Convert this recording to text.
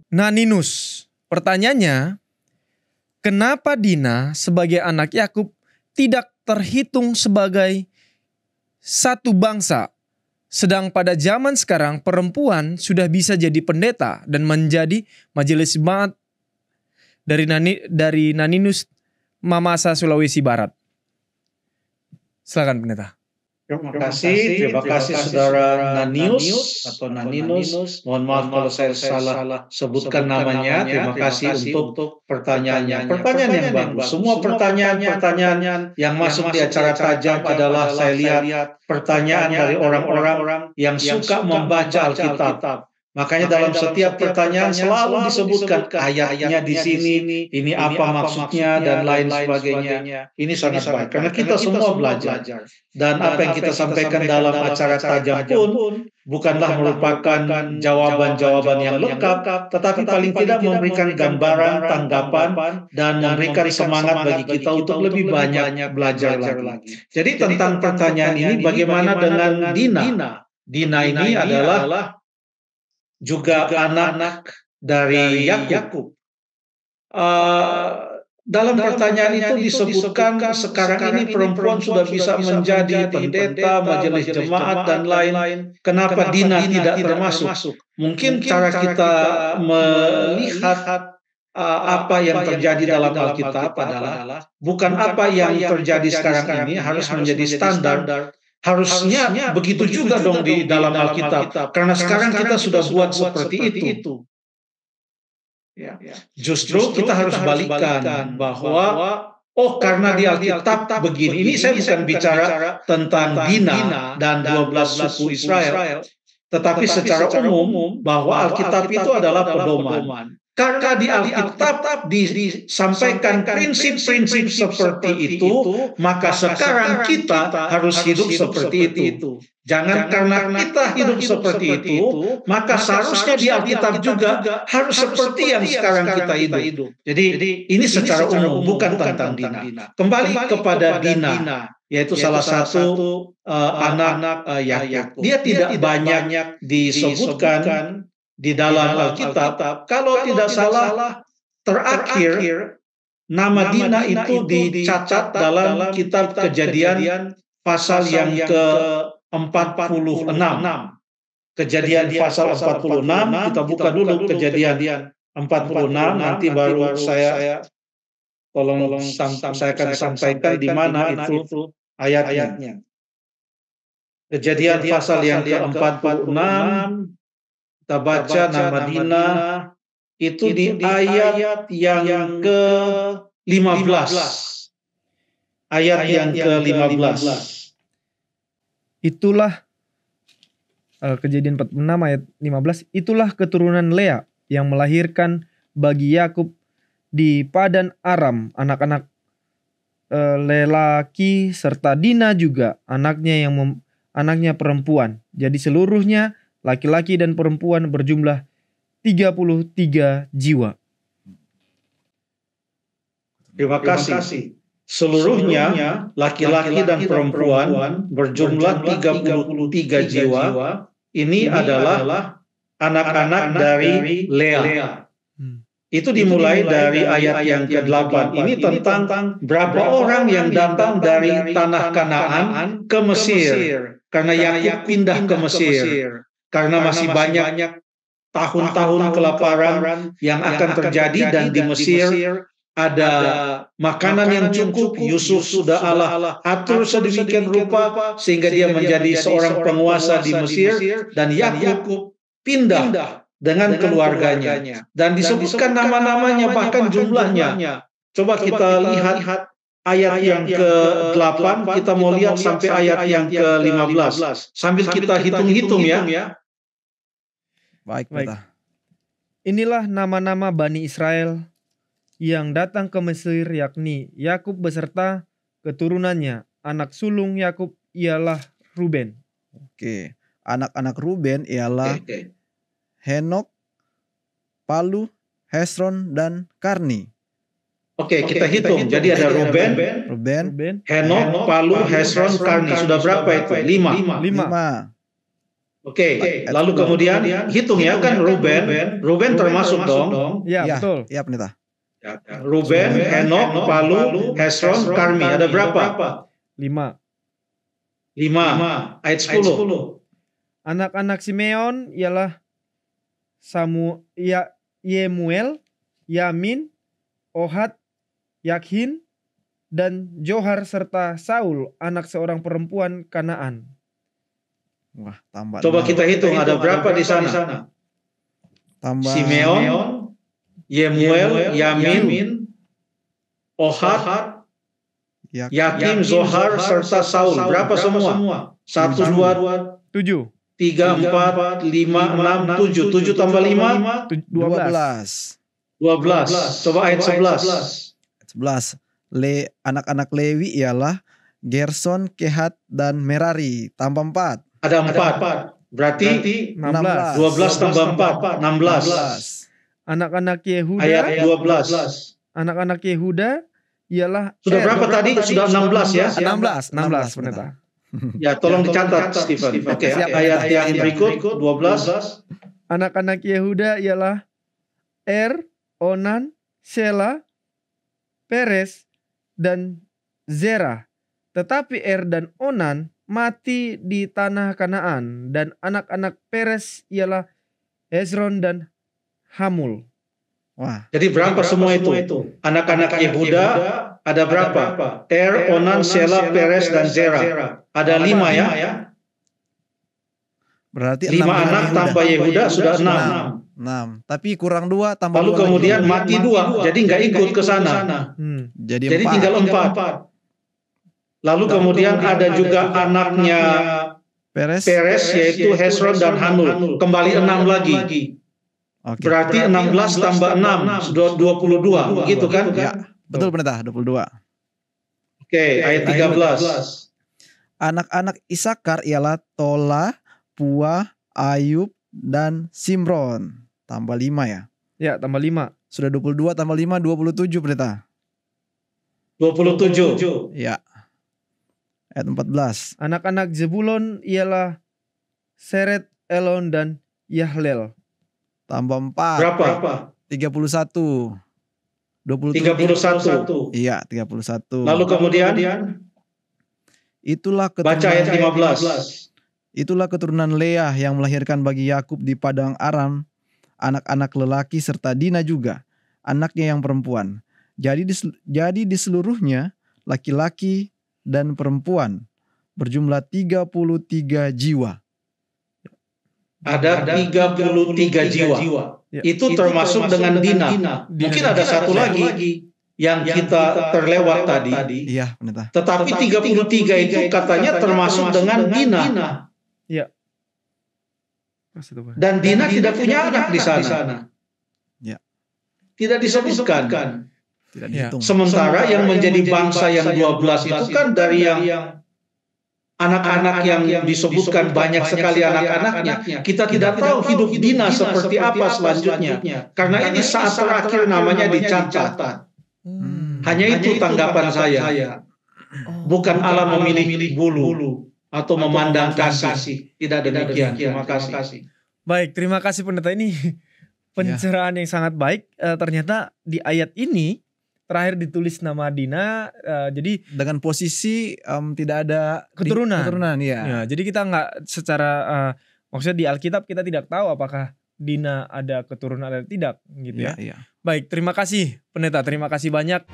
Naninus. Pertanyaannya, kenapa Dina sebagai anak Yakub tidak terhitung sebagai satu bangsa? Sedang pada zaman sekarang perempuan sudah bisa jadi pendeta dan menjadi majelis jemaat dari Naninus, Mamasa, Sulawesi Barat. Silakan pendeta. Terima kasih saudara Nanius atau Naninus. Mohon maaf kalau saya salah sebutkan namanya. Terima kasih untuk pertanyaannya. Pertanyaan yang bagus. Semua pertanyaan yang masuk di acara tajam adalah saya lihat pertanyaan dari orang-orang yang suka membaca Alkitab. Makanya dalam setiap pertanyaan selalu disebutkan ayatnya di sini, ini apa maksudnya dan lain sebagainya. Ini sangat baik karena kita semua belajar. Dan apa yang kita sampaikan dalam acara tajam pun bukanlah merupakan jawaban-jawaban yang lengkap, tetapi paling tidak memberikan gambaran, tanggapan, dan memberikan semangat bagi kita untuk lebih banyak belajar lagi. Jadi tentang pertanyaan ini, bagaimana dengan Dina? Dina ini adalah juga anak dari Yakub. Dalam pertanyaan itu disebutkan sekarang ini perempuan sudah bisa menjadi pendeta, majelis jemaat, dan lain-lain. Kenapa Dina tidak termasuk? Mungkin cara kita melihat apa yang terjadi dalam Alkitab adalah bukan apa yang terjadi sekarang ini harus menjadi standar. Harusnya begitu juga dong di dalam Alkitab. Karena sekarang kita sudah buat seperti itu. Ya. Justru kita harus balikan bahwa karena di Alkitab begini. Ini saya bukan bicara tentang Dina dan 12 suku Israel, tetapi secara umum bahwa Alkitab itu adalah pedoman. Karena di Alkitab disampaikan prinsip-prinsip seperti itu, maka sekarang kita harus hidup seperti itu. Jangan karena kita hidup seperti itu, maka seharusnya di Alkitab juga harus seperti yang sekarang kita hidup. Jadi ini secara umum, bukan tentang Dina. Kembali kepada Dina, yaitu salah satu anak Yakub. Dia tidak banyak disebutkan di dalam Alkitab. Kalau tidak salah, terakhir nama Dina itu dicatat dalam kitab Kejadian pasal yang ke-46. Kejadian pasal 46, kita buka dulu Kejadian 46, nanti baru saya saya akan sampaikan di mana itu ayatnya. Kejadian pasal yang ke-46, kita baca nama Dina itu di ayat yang ke-15. Ayat yang ke-15. Itulah Kejadian 46 ayat 15. Itulah keturunan Lea yang melahirkan bagi Yakub di Padan Aram anak-anak lelaki serta Dina juga anaknya perempuan. Jadi seluruhnya laki-laki dan perempuan berjumlah 33 jiwa. Terima kasih. Seluruhnya laki-laki dan perempuan berjumlah 33 jiwa. Ini adalah anak-anak dari Lea. Itu dimulai dari ayat yang ke-8. Ini tentang berapa orang yang datang dari tanah Kanaan ke Mesir. Karena Yakub pindah ke Mesir. Karena masih banyak tahun-tahun kelaparan yang akan terjadi, dan di Mesir ada makanan yang cukup. Yusuf sudah Allah atur sedemikian rupa sehingga dia menjadi seorang penguasa di Mesir, dan Yakub pindah dengan keluarganya. Dan disebutkan nama-namanya, bahkan jumlahnya. Coba kita lihat ayat yang ke-8, kita mau lihat sampai ayat yang ke-15. Sambil kita hitung-hitung ya. Baik. Inilah nama-nama Bani Israel yang datang ke Mesir, yakni Yakub beserta keturunannya. Anak sulung Yakub ialah Ruben. Oke, anak-anak Ruben ialah Henok, Palu, Hesron, dan Karni. Oke, kita hitung. Jadi ada Ruben, Henok, Palu, Hesron, Karni. Sudah berapa itu? 5. Oke, lalu kemudian hitung ya kan Ruben termasuk dong. Ya, Ya, betul. ya pendeta. Ruben, Henok, Palu, Hesron, Karmi. Ada berapa? 5. 5. Ayat 10. Anak-anak Simeon ialah Yemuel, Yamin, Ohad, Yakhin, dan Johar serta Saul, anak seorang perempuan Kanaan. Wah, tambah. Coba 6. kita hitung ada berapa di sana? Tambah. Simeon, Yemuel, Yamin, Ohad, Yakin, Zohar, serta Saul. Berapa semua? 1, 2, 7. 3, 4, 5, 6, 7. 7 tambah 5, 12. 12. Coba ayat 11. 11. Anak-anak Lewi ialah Gerson, Kehat, dan Merari. Tambah 4. Ada 4. Berarti 16. 12 tambah 4, 16. Anak-anak Yehuda, Ayat 12. anak-anak Yehuda ialah Sudah berapa tadi? Sudah 16 ya? 16 pendeta. Ya, tolong dicatat, Stephen. Oke, ayat yang berikut 12. Anak-anak Yehuda ialah Onan, Sela, Peres, dan Zerah. Tetapi dan Onan mati di tanah Kanaan, dan anak-anak Peres ialah Hezron dan Hamul. Wah, Jadi berapa semua itu? Anak-anak Yehuda ada berapa? Onan, Sela, Peres, dan Zerah. Ada 5 ya? berarti 5 anak tambah Yehuda sudah 6. 6. Tapi kurang 2 tambah Lalu 2 kemudian lagi. mati 2, jadi nggak ikut ke sana. Jadi Jadi 4. tinggal 4. Lalu kemudian ada juga anaknya Peres. yaitu Hesron dan Hanul. Kembali 6 lagi. Oke. Berarti 16 tambah 6 sudah 22. Begitu kan? Ya, betul pendeta, 22. Oke, ayat 13. Anak-anak Isakar ialah Tola, Pua, Ayub, dan Simron. Tambah 5 ya. Ya, tambah 5. Sudah 22 tambah 5, 27 pendeta. 27. Ya. Ayat 14. Anak-anak Zebulon ialah Seret, Elon, dan Yahlel. Tambah 4. Berapa? 31. 27. 31. Iya, 31. Lalu kemudian Itulah baca ayat keturunan 15. Itulah keturunan Leah yang melahirkan bagi Yakub di padang Aram anak-anak lelaki serta Dina juga anaknya yang perempuan. Jadi di seluruhnya laki-laki dan perempuan berjumlah 33 jiwa. Ada 33 jiwa. Ya. Itu termasuk dengan Dina. Mungkin ada satu lagi yang kita terlewat tadi. Iya, pendeta. Tetapi 33 itu katanya termasuk dengan Dina. Ya. Dan Dina tidak punya anak di sana. Ya. Tidak disebutkan. Tidak Ya. dihitung. Sementara yang menjadi bangsa yang 12 itu kan dari yang anak-anak yang disebutkan banyak sekali anak-anaknya. Kita tidak tahu hidup Dina seperti apa selanjutnya. Karena ini saat terakhir namanya dicatat. Hanya itu tanggapan saya. Bukan Allah memilih bulu atau memandang kasih. Tidak demikian. Terima kasih. Baik, terima kasih pendeta, ini pencerahan yang sangat baik. Ternyata di ayat ini terakhir ditulis nama Dina, jadi Dengan posisi tidak ada keturunan. ya. Ya, jadi kita nggak secara maksudnya di Alkitab kita tidak tahu apakah Dina ada keturunan atau tidak gitu ya. Iya. Baik, terima kasih pendeta, terima kasih banyak.